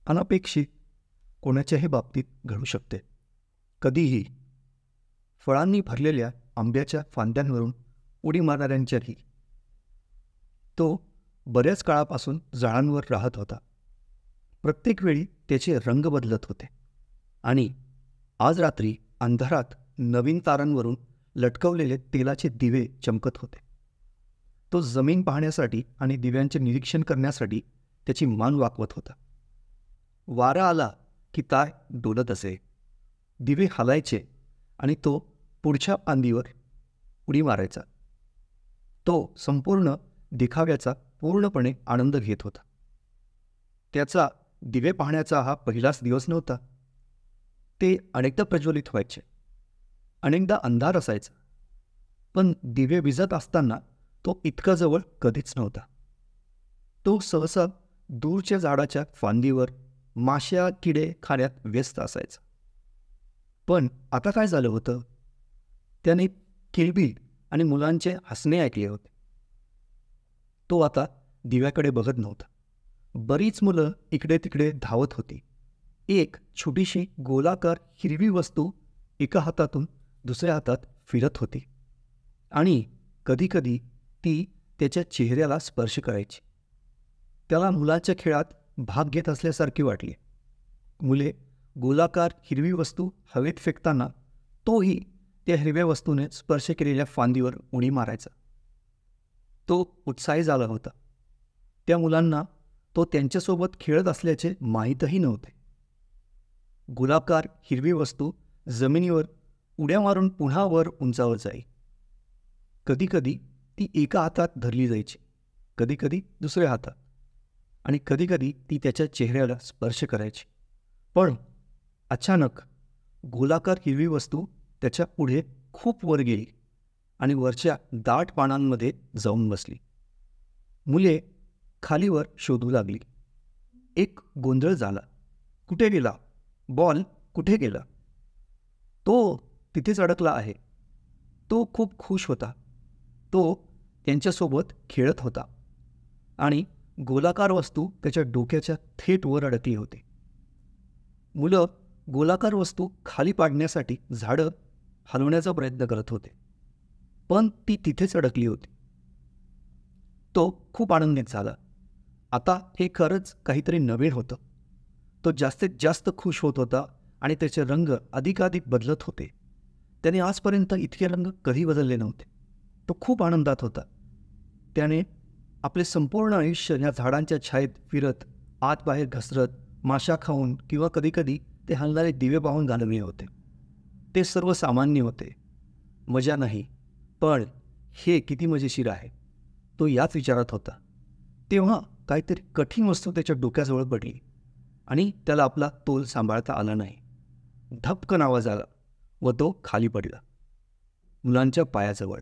अनपेक्षित कोणाच्याही बाबतीत घडू शकते. कधीही फळांनी भरलेल्या आंब्याच्या फांद्यांवरून उडी मारणाऱ्यांच्याही. तो बऱ्याच काळापासून झाडांवर राहत होता. प्रत्येक वेळी त्याचे रंग बदलत होते आणि आज रात्री अंधारात नवीन तारांवरून लटकवलेले तेलाचे दिवे चमकत होते. तो जमीन पाहण्यासाठी आणि दिव्यांचे निरीक्षण करण्यासाठी त्याची मान वाकवत होता. वारा आला की तार डोलत असे, दिवे हलायचे आणि तो पुढच्या फांदीवर उडी मारायचा. तो संपूर्ण देखाव्याचा पूर्णपणे आनंद घेत होता. त्याचा दिवे पाहण्याचा हा पहिलाच दिवस नव्हता. ते अनेकदा प्रज्वलित व्हायचे, अनेकदा अंधार असायचा, पण दिवे विझत असताना तो इतका जवळ कधीच नव्हता. तो सहसा दूरच्या झाडाच्या फांदीवर माश्या किडे खाण्यात व्यस्त असायचा. पण आता काय झालं होतं? त्याने किलबिल आणि मुलांचे हसणे ऐकले होते. तो आता दिव्याकडे बघत नव्हता. बरीच मुलं इकडे तिकडे धावत होती. एक छोटीशी गोलाकार हिरवी वस्तू एका हातातून दुसऱ्या हातात फिरत होती आणि कधीकधी ती त्याच्या चेहऱ्याला स्पर्श करायची. त्याला मुलांच्या खेळात भाग घेत असल्यासारखे वाटले. मुले गोलाकार हिरवी वस्तू हवेत फेकताना तोही त्या हिरव्या वस्तूने स्पर्श केलेल्या फांदीवर उडी मारायचा. तो उत्साही झाला होता. त्या मुलांना तो त्यांच्यासोबत खेळत असल्याचे माहीतही नव्हते. गोलाकार हिरवी वस्तू जमिनीवर उड्या मारून पुन्हा वर उंचावर जाई. कधीकधी ती एका हातात धरली जायची, कधीकधी दुसऱ्या हातात, आणि कधीकधी ती त्याच्या चेहऱ्याला स्पर्श करायची. पण अचानक गोलाकार हिरवी वस्तू त्याच्या पुढे खूप वर गेली आणि वरच्या दाट पानांमध्ये जाऊन बसली. मुले खालीवर शोधू लागली. एक गोंधळ झाला. कुठे गेला? बॉल कुठे गेला? तो तिथेच अडकला आहे. तो खूप खुश होता. तो त्यांच्यासोबत खेळत होता आणि गोलाकार वस्तू त्याच्या डोक्याच्या थेट वर अडकली होती. मुलं गोलाकार वस्तू खाली पाडण्यासाठी झाडं हलवण्याचा प्रयत्न करत होते, पण ती तिथेच अडकली होती. तो खूप आनंदित झाला. आता हे खरंच काहीतरी नवीन होतं. तो जास्तीत जास्त खुश होत होता आणि त्याचे रंग अधिकाधिक बदलत होते. त्याने आजपर्यंत इतके रंग कधी बदलले नव्हते. तो खूप आनंदात होता. त्याने आपले संपूर्ण आयुष्य या झाडांच्या छायेत फिरत, आत बाहेर घसरत, माशा खाऊन किंवा कधीकधी ते हलणारे दिवे पाहून घालवले होते. ते सर्व सामान्य होते, मजा नाही, पण हे किती मजेशीर आहे, तो याच विचारात होता. तेव्हा काहीतरी कठीण वस्तू त्याच्या डोक्याजवळ पडली आणि त्याला आपला तोल सांभाळता आला नाही. धपकन आवाज आला व तो खाली पडला, मुलांच्या पायाजवळ.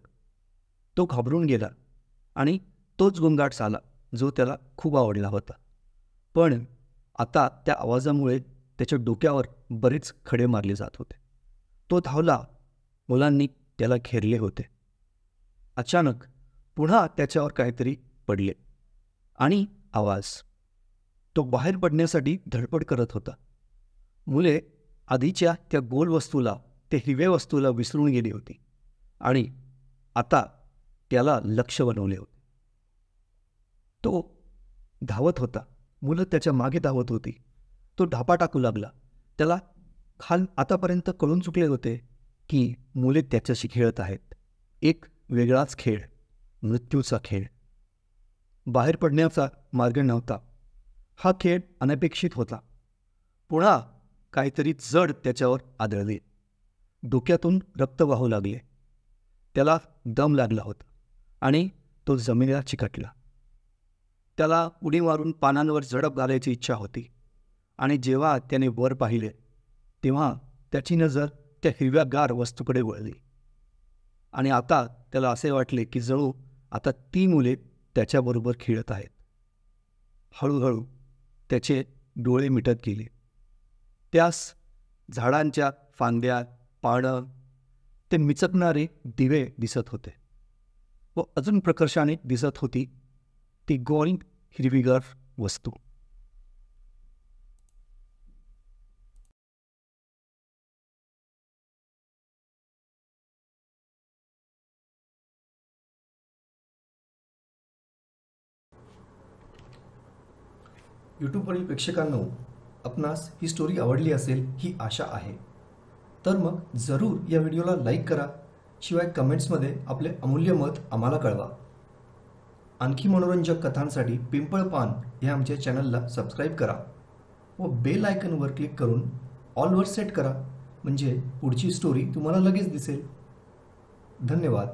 तो घाबरून गेला आणि तोच गोंगाट झाला जो त्याला खूप आवडला होता. पण आता त्या आवाजामुळे त्याच्या डोक्यावर बरेच खडे मारले जात होते. तो धावला. मुलांनी त्याला घेरले होते. अचानक पुन्हा त्याच्यावर काहीतरी पडले आणि आवाज. तो बाहेर पडण्यासाठी धडपड करत होता. मुले आधीच्या त्या गोल वस्तूला, त्या हिरव्या वस्तूला विसरून गेली होती आणि आता त्याला लक्ष बनवले होते. तो धावत होता. मुलं त्याच्या मागे धावत होती. तो ढापा टाकू लागला. त्याला आतापर्यंत कळून चुकले होते की मुले त्याच्याशी खेळत आहेत. एक वेगळाच खेळ, मृत्यूचा खेळ. बाहेर पडण्याचा मार्ग नव्हता. हा खेळ अनपेक्षित होता. पुन्हा काहीतरी जड त्याच्यावर आदळले. डोक्यातून रक्त वाहू लागले. त्याला दम लागला होता आणि तो जमिनीला चिकटला. त्याला उडी मारून पानांवर झडप घालायची इच्छा होती आणि जेव्हा त्याने वर पाहिले तेव्हा त्याची नजर त्या हिरव्यागार वस्तूकडे वळली आणि आता त्याला असे वाटले की जणू आता ती मुले त्याच्याबरोबर खेळत आहेत. हळूहळू त्याचे डोळे मिटत गेले. त्यास झाडांच्या फांद्या, पानं, ते मिचकणारे दिवे दिसत होते व अजून प्रकर्षाने दिसत होती ती गोल हिरवीगार वस्तू. यूट्यूबवरील प्रेक्षकांनो, आपणास ही स्टोरी आवडली असेल ही आशा आहे. तर मग जरूर या व्हिडिओला लाईक करा. शिवाय कमेंट्समध्ये आपले अमूल्य मत आम्हाला कळवा. आणखी मनोरंजक कथांसाठी पिंपळ पान या आमच्या चॅनलला सबस्क्राईब करा व बेल आयकनवर क्लिक करून ऑलवर सेट करा, म्हणजे पुढची स्टोरी तुम्हाला लगेच दिसेल. धन्यवाद.